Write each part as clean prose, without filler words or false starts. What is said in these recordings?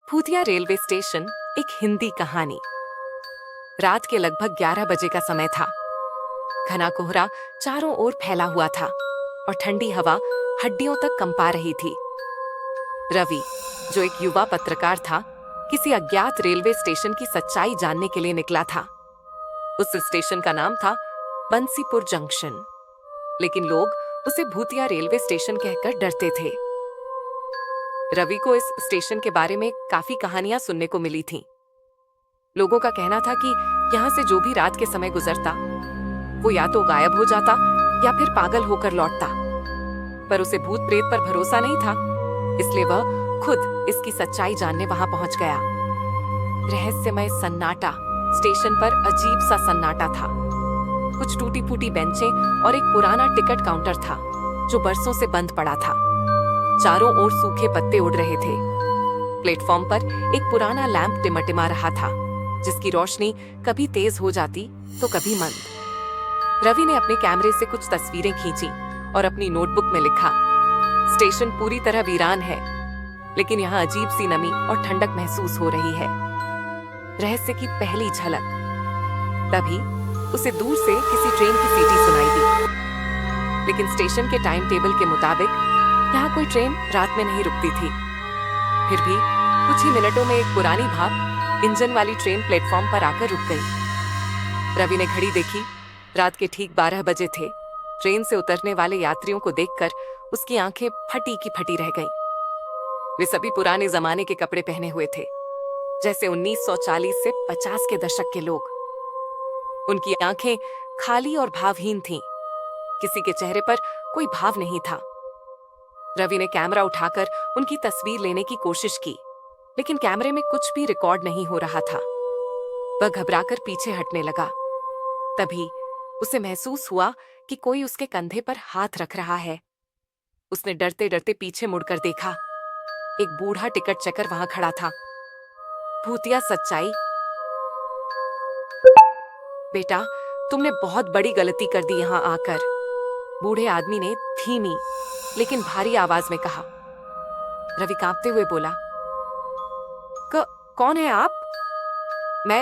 भूतिया railway station एक हिंदी कहानी। रात के लगभग 11 बजे का समय था। घना कोहरा चारों ओर फैला हुआ था और ठंडी हवा हड्डियों तक कंपा रही थी। रवि, जो एक युवा पत्रकार था, किसी अज्ञात रेलवे स्टेशन की सच्चाई जानने के लिए निकला था। उस स्टेशन का नाम था बंसीपुर जंक्शन, लेकिन लोग उसे भूतिया रेलवे स्टेशन कहकर डरते थे। रवि को इस स्टेशन के बारे में काफी कहानियां सुनने को मिली थीं। लोगों का कहना था कि यहाँ से जो भी रात के समय गुजरता, वो या तो गायब हो जाता या फिर पागल होकर लौटता। पर उसे भूत प्रेत पर भरोसा नहीं था, इसलिए वह खुद इसकी सच्चाई जानने वहां पहुंच गया। रहस्यमय सन्नाटा, स्टेशन पर अजीब सा सन्नाटा था। कुछ टूटी फूटी बेंचें और एक पुराना टिकट काउंटर था जो बरसों से बंद पड़ा था। चारों ओर सूखे पत्ते उड़ रहे थे। प्लेटफॉर्म पर एक पुराना लैंप टिमटिमा रहा था, जिसकी रोशनी कभी तेज हो जाती तो कभी मंद। रवि ने अपने कैमरे से कुछ तस्वीरें खींची और अपनी नोटबुक में लिखा, स्टेशन पूरी तरह वीरान है, लेकिन यहाँ अजीब सी नमी और ठंडक महसूस हो रही है। रहस्य की पहली झलक। तभी उसे दूर से किसी ट्रेन की सीटी सुनाई दी, लेकिन स्टेशन के टाइम टेबल के मुताबिक यहाँ कोई ट्रेन रात में नहीं रुकती थी। फिर भी कुछ ही मिनटों में एक पुरानी भाप इंजन वाली ट्रेन प्लेटफॉर्म पर आकर रुक गई। रवि ने घड़ी देखी। रात के ठीक 12 बजे थे। ट्रेन से उतरने वाले यात्रियों को देखकर उसकी आंखें फटी की फटी रह गईं। वे सभी पुराने जमाने के कपड़े पहने हुए थे, जैसे 1940 से 50 के दशक के लोग। उनकी आंखें खाली और भावहीन थीं। किसी के चेहरे पर कोई भाव नहीं था। रवि ने कैमरा उठाकर उनकी तस्वीर लेने की कोशिश की, लेकिन कैमरे में कुछ भी रिकॉर्ड नहीं हो रहा था। वह घबराकर पीछे हटने लगा। तभी उसे महसूस हुआ कि कोई उसके कंधे पर हाथ रख रहा है। उसने डरते डरते पीछे मुड़कर देखा। एक बूढ़ा टिकट चेकर वहां खड़ा था। भूतिया सच्चाई। बेटा, तुमने बहुत बड़ी गलती कर दी यहां आकर, बूढ़े आदमी ने धीमी लेकिन भारी आवाज में कहा। रवि कांपते हुए बोला, कौन है आप? मैं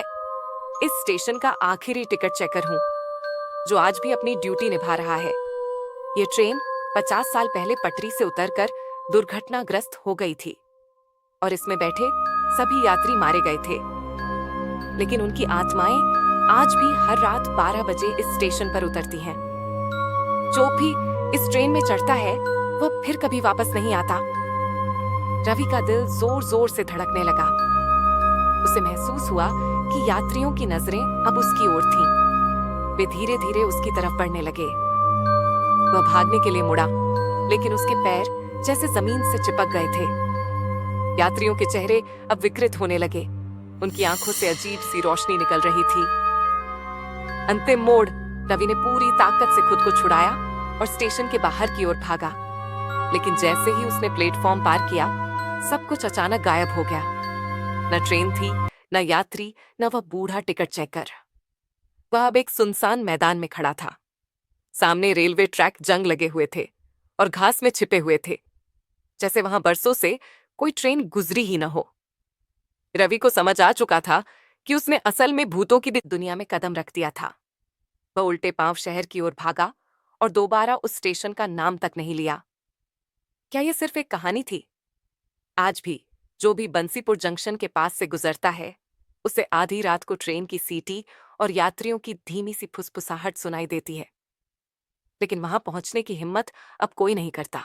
इस स्टेशन का आखिरी टिकट चेकर हूं, जो आज भी अपनी ड्यूटी निभा रहा है। यह ट्रेन 50 साल पहले पटरी से उतरकर दुर्घटनाग्रस्त हो गई थी और इसमें बैठे सभी यात्री मारे गए थे, लेकिन उनकी आत्माएं आज भी हर रात 12 बजे इस स्टेशन पर उतरती हैं। जो भी इस ट्रेन में चढ़ता है, वह फिर कभी वापस नहीं आता। रवि का दिल जोर जोर से धड़कने लगा। उसे महसूस हुआ कि यात्रियों की नजरें अब उसकी ओर थीं। वे धीरे धीरे उसकी तरफ बढ़ने लगे। वह भागने के लिए मुड़ा, लेकिन उसके पैर जैसे जमीन से चिपक गए थे। यात्रियों के चेहरे अब विकृत होने लगे। उनकी आंखों से अजीब सी रोशनी निकल रही थी। अंतिम मोड़। रवि ने पूरी ताकत से खुद को छुड़ाया और स्टेशन के बाहर की ओर भागा, लेकिन जैसे ही उसने प्लेटफॉर्म पार किया, सब कुछ अचानक गायब हो गया। न ट्रेन थी, न यात्री, न वह बूढ़ा टिकट चेकर। वह अब एक सुनसान मैदान में खड़ा था। सामने रेलवे ट्रैक जंग लगे हुए थे और घास में छिपे हुए थे, जैसे वहां बरसों से कोई ट्रेन गुजरी ही न हो। रवि को समझ आ चुका था कि उसने असल में भूतों की दुनिया में कदम रख दिया था। वह उल्टे पांव शहर की ओर भागा और दोबारा उस स्टेशन का नाम तक नहीं लिया। क्या यह सिर्फ एक कहानी थी? आज भी जो भी बंसीपुर जंक्शन के पास से गुजरता है, उसे आधी रात को ट्रेन की सीटी और यात्रियों की धीमी सी फुसफुसाहट सुनाई देती है, लेकिन वहां पहुंचने की हिम्मत अब कोई नहीं करता।